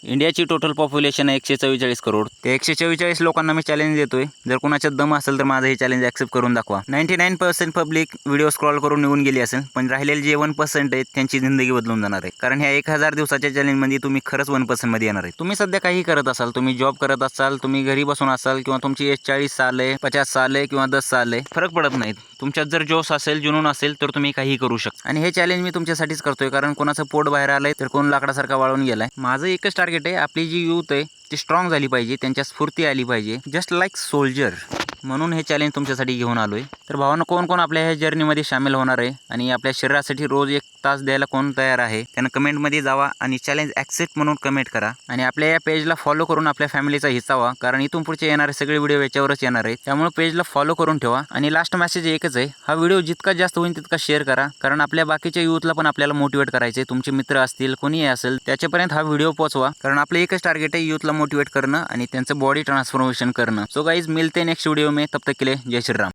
इंडियाची total population आहे 144 करोड. ते 144 लोकांना मी चॅलेंज देतोय. जर कोणाच्यात दम असेल तर माझं हे चॅलेंज ॲक्सेप्ट करून दाखवा. 99% पब्लिक व्हिडिओ स्क्रॉल करून निघून गेली असेल, पण राहिलेले जे 1% आहेत त्यांची जिंदगी बदलून जाणार आहे. कारण ह्या 1000 दिवसाच्या चॅलेंजमध्ये तुम्ही खरंच 1% मध्ये येणार आहे. तुम्ही सध्या काही करत असाल, तुम्ही जॉब करत असाल, तुम्ही घरी बसून असाल किंवा तुमची एज 40 साल आहे, 50 साल आहे किंवा 10 साल आहे, फरक पडत नाही. तुमच्यात जर जोश असेल, जुनून असेल तर तुम्ही काही करू शकता. आणि हे चॅलेंज मी तुमच्यासाठीच करतोय, कारण कोणाचं पोट बाहेर आलंय तर कोण लाकडासारखा वाळून गेलाय. माझं एकच टार्गेट आहे, आपली जी यूथ आहे ती स्ट्रॉंग झाली पाहिजे, त्यांच्या स्फूर्ती आली पाहिजे, जस्ट लाईक सोल्जर. म्हणून हे चॅलेंज तुमच्यासाठी घेऊन आलोय. तर भावांनो, कोण कोण आपल्या ह्या जर्नीमध्ये सामील होणार आहे आणि आपल्या शरीरासाठी रोज 1 तास द्यायला कोण तयार आहे, त्यांना कमेंटमध्ये जावा आणि चॅलेंज ॲक्सेप्ट म्हणून कमेंट करा. आणि आपल्या या पेजला फॉलो करून आपल्या फॅमिलीचा हिस्सा व्हा, कारण इथून पुढचे येणारे सगळे व्हिडिओ याच्यावरच येणार आहेत. त्यामुळे पेजला फॉलो करून ठेवा. आणि लास्ट मेसेज एकच आहे, हा व्हिडिओ जितका जास्त होईल तितका शेअर करा, कारण आपल्या बाकीच्या यूथला पण आपल्याला मोटिवेट करायचे. तुमचे मित्र असतील, कोणीही असेल, त्याच्यापर्यंत हा व्हिडिओ पोहोचवा, कारण आपलं एकच टार्गेट आहे यूथला मोटिवेट करणं आणि त्यांचं बॉडी ट्रान्सफॉर्मेशन करणं. सो गाइज, मिलते नेक्स्ट वीडियो में, तब तक के लिए जय श्री राम.